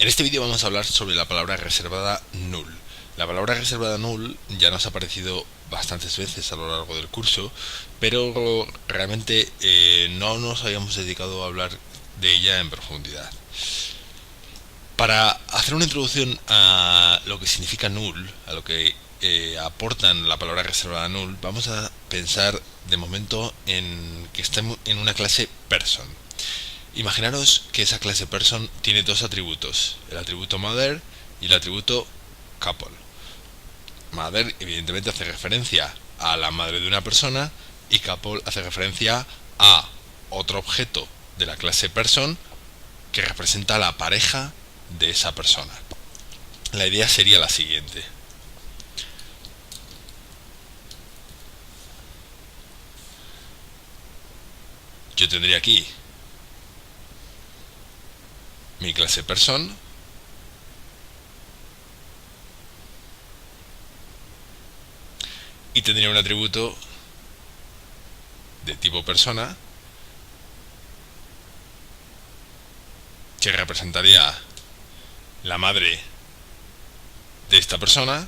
En este vídeo vamos a hablar sobre la palabra reservada null. La palabra reservada null ya nos ha aparecido bastantes veces a lo largo del curso, pero realmente no nos habíamos dedicado a hablar de ella en profundidad. Para hacer una introducción a lo que significa null, a lo que aportan la palabra reservada null, vamos a pensar de momento en que estamos en una clase person. Imaginaros que esa clase person tiene dos atributos, el atributo mother y el atributo couple. Mother evidentemente hace referencia a la madre de una persona y couple hace referencia a otro objeto de la clase person que representa a la pareja de esa persona. La idea sería la siguiente. Yo tendría aquí mi clase person y tendría un atributo de tipo persona que representaría la madre de esta persona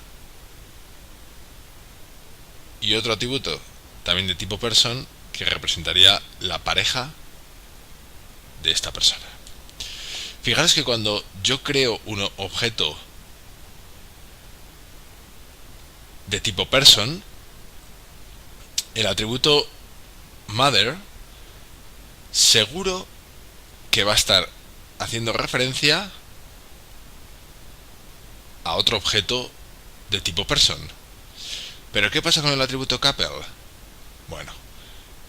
y otro atributo también de tipo person que representaría la pareja de esta persona. Fijaros que cuando yo creo un objeto de tipo person, el atributo mother seguro que va a estar haciendo referencia a otro objeto de tipo person. Pero ¿qué pasa con el atributo couple? Bueno,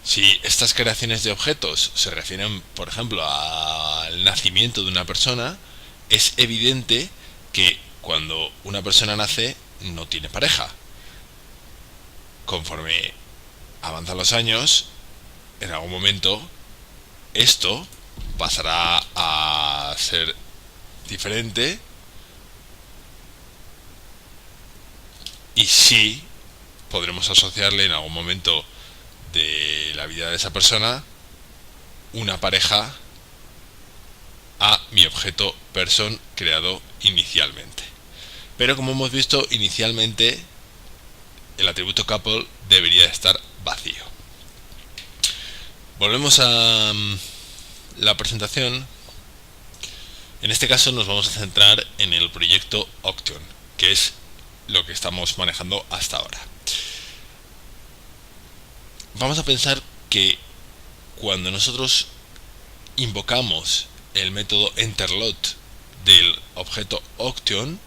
si estas creaciones de objetos se refieren, por ejemplo, al nacimiento de una persona, es evidente que cuando una persona nace no tiene pareja. Conforme avanzan los años, en algún momento esto pasará a ser diferente y sí podremos asociarle en algún momento de la vida de esa persona una pareja a mi objeto person creado inicialmente. Pero como hemos visto inicialmente, el atributo couple debería estar vacío. Volvemos a la presentación. En este caso nos vamos a centrar en el proyecto Oction, que es lo que estamos manejando hasta ahora. Vamos a pensar que cuando nosotros invocamos el método enterLot del objeto Oction,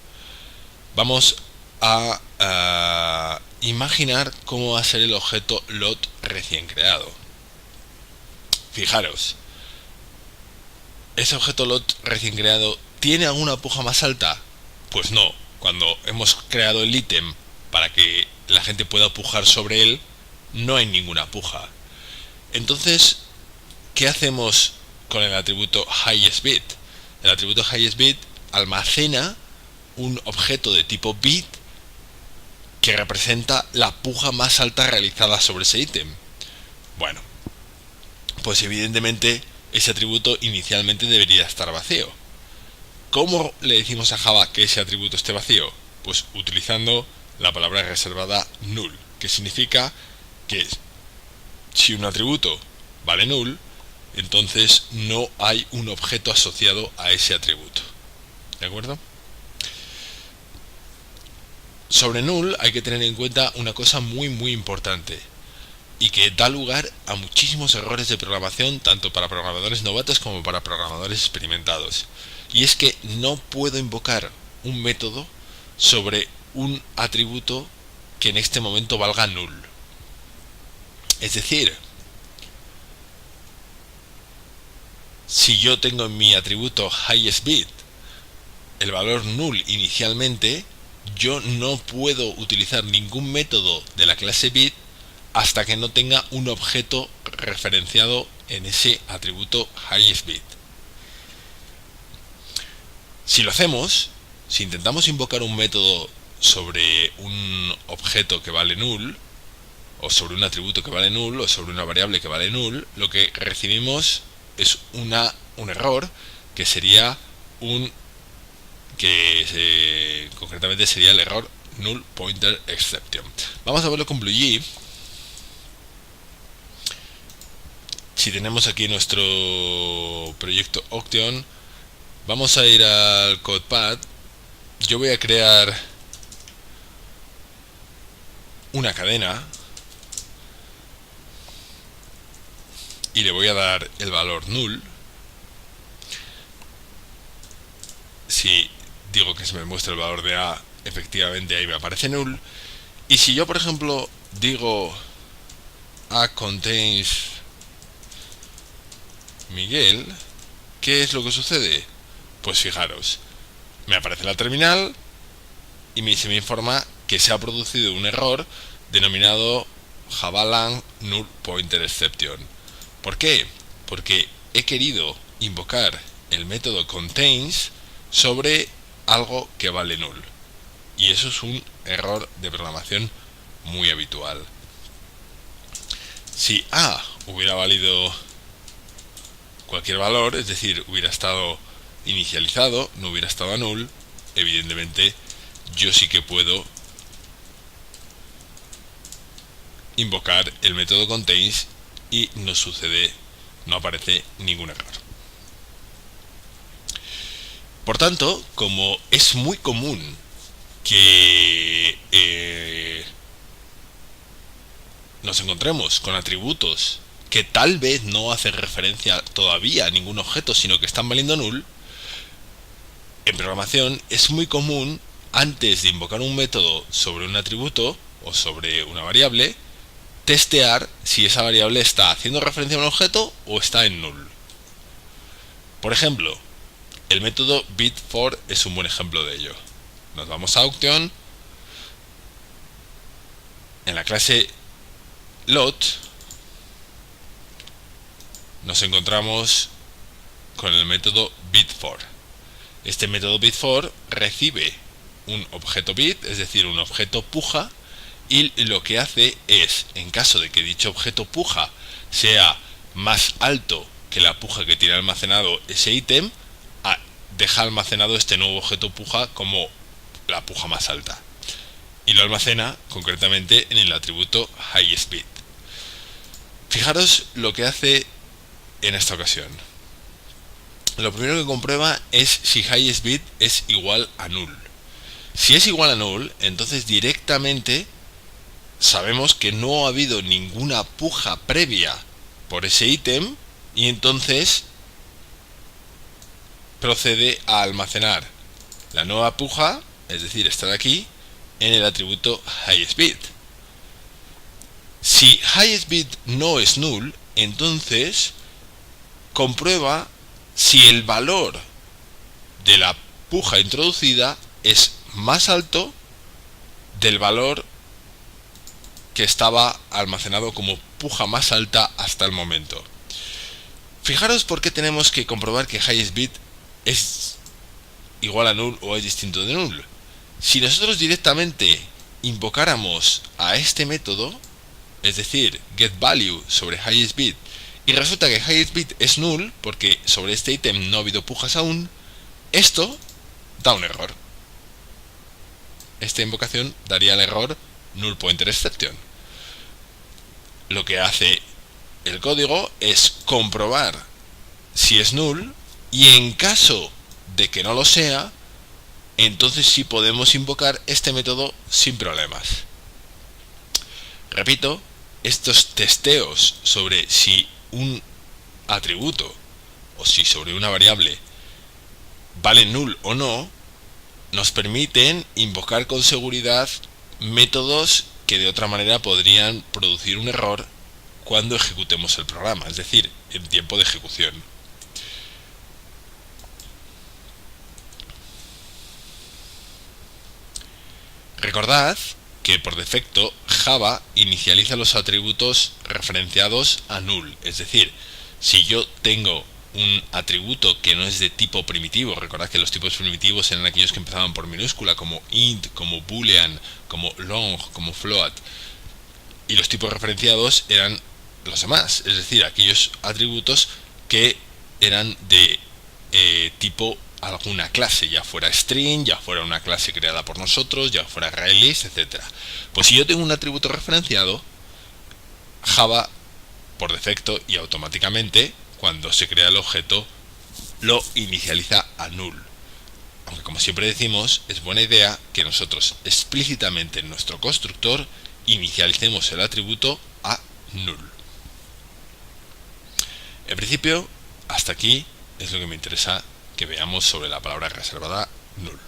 vamos a imaginar cómo va a ser el objeto lot recién creado. Fijaros, ¿ese objeto lot recién creado tiene alguna puja más alta? Pues no, cuando hemos creado el ítem para que la gente pueda pujar sobre él, no hay ninguna puja. Entonces, ¿qué hacemos con el atributo highestBit? El atributo highestBit almacena un objeto de tipo bit que representa la puja más alta realizada sobre ese ítem. Bueno, pues evidentemente ese atributo inicialmente debería estar vacío. ¿Cómo le decimos a Java que ese atributo esté vacío? Pues utilizando la palabra reservada null, que significa que si un atributo vale null, entonces no hay un objeto asociado a ese atributo. ¿De acuerdo? Sobre null hay que tener en cuenta una cosa muy importante y que da lugar a muchísimos errores de programación, tanto para programadores novatos como para programadores experimentados. Y es que no puedo invocar un método sobre un atributo que en este momento valga null. Es decir, si yo tengo en mi atributo highestBit el valor null inicialmente, yo no puedo utilizar ningún método de la clase bit hasta que no tenga un objeto referenciado en ese atributo highestBit. Si lo hacemos, si intentamos invocar un método sobre un objeto que vale null, o sobre un atributo que vale null, o sobre una variable que vale null, lo que recibimos es un error que sería un que concretamente sería el error null pointer exception. Vamos a verlo con BlueG. Si tenemos aquí nuestro proyecto Octeon, vamos a ir al CodePad. Yo voy a crear una cadena y le voy a dar el valor null. Si digo que se me muestra el valor de A, efectivamente ahí me aparece null. Y si yo, por ejemplo, digo A contains Miguel, ¿qué es lo que sucede? Pues fijaros, me aparece la terminal y se me informa que se ha producido un error denominado javalang null pointer exception. ¿Por qué? Porque he querido invocar el método contains sobre algo que vale null, y eso es un error de programación muy habitual. Si A hubiera valido cualquier valor, es decir, hubiera estado inicializado, no hubiera estado a null, evidentemente yo sí que puedo invocar el método contains y no aparece ningún error. Por tanto, como es muy común que nos encontremos con atributos que tal vez no hacen referencia todavía a ningún objeto, sino que están valiendo null, en programación es muy común, antes de invocar un método sobre un atributo o sobre una variable, testear si esa variable está haciendo referencia a un objeto o está en null. Por ejemplo, el método bit_for es un buen ejemplo de ello. Nos vamos a Octeon. En la clase load nos encontramos con el método bit_for. Este método bit_for recibe un objeto bit, es decir, un objeto puja, y lo que hace es, en caso de que dicho objeto puja sea más alto que la puja que tiene almacenado ese ítem, deja almacenado este nuevo objeto puja como la puja más alta, y lo almacena concretamente en el atributo highestBit. Fijaros lo que hace en esta ocasión. Lo primero que comprueba es si highestBit es igual a null. Si es igual a null, entonces directamente sabemos que no ha habido ninguna puja previa por ese ítem, y entonces procede a almacenar la nueva puja, es decir, esta de aquí, en el atributo highestBit. Si highestBit no es null, entonces comprueba si el valor de la puja introducida es más alto del valor que estaba almacenado como puja más alta hasta el momento. Fijaros por qué tenemos que comprobar que highestBit es igual a null o es distinto de null. Si nosotros directamente invocáramos a este método, es decir, getValue sobre highestBit, y resulta que highestBit es null porque sobre este ítem no ha habido pujas aún, esto da un error. Esta invocación daría el error null pointer exception. Lo que hace el código es comprobar si es null, y en caso de que no lo sea, entonces sí podemos invocar este método sin problemas. Repito, estos testeos sobre si un atributo o si sobre una variable vale null o no, nos permiten invocar con seguridad métodos que de otra manera podrían producir un error cuando ejecutemos el programa, es decir, en tiempo de ejecución. Recordad que por defecto Java inicializa los atributos referenciados a null, es decir, si yo tengo un atributo que no es de tipo primitivo, recordad que los tipos primitivos eran aquellos que empezaban por minúscula, como int, como boolean, como long, como float, y los tipos referenciados eran los demás, es decir, aquellos atributos que eran de tipo alguna clase, ya fuera string, ya fuera una clase creada por nosotros, ya fuera ArrayList, etc. Pues si yo tengo un atributo referenciado, Java por defecto y automáticamente, cuando se crea el objeto, lo inicializa a null. Aunque como siempre decimos, es buena idea que nosotros explícitamente en nuestro constructor inicialicemos el atributo a null. En principio, hasta aquí es lo que me interesa que veamos sobre la palabra reservada null.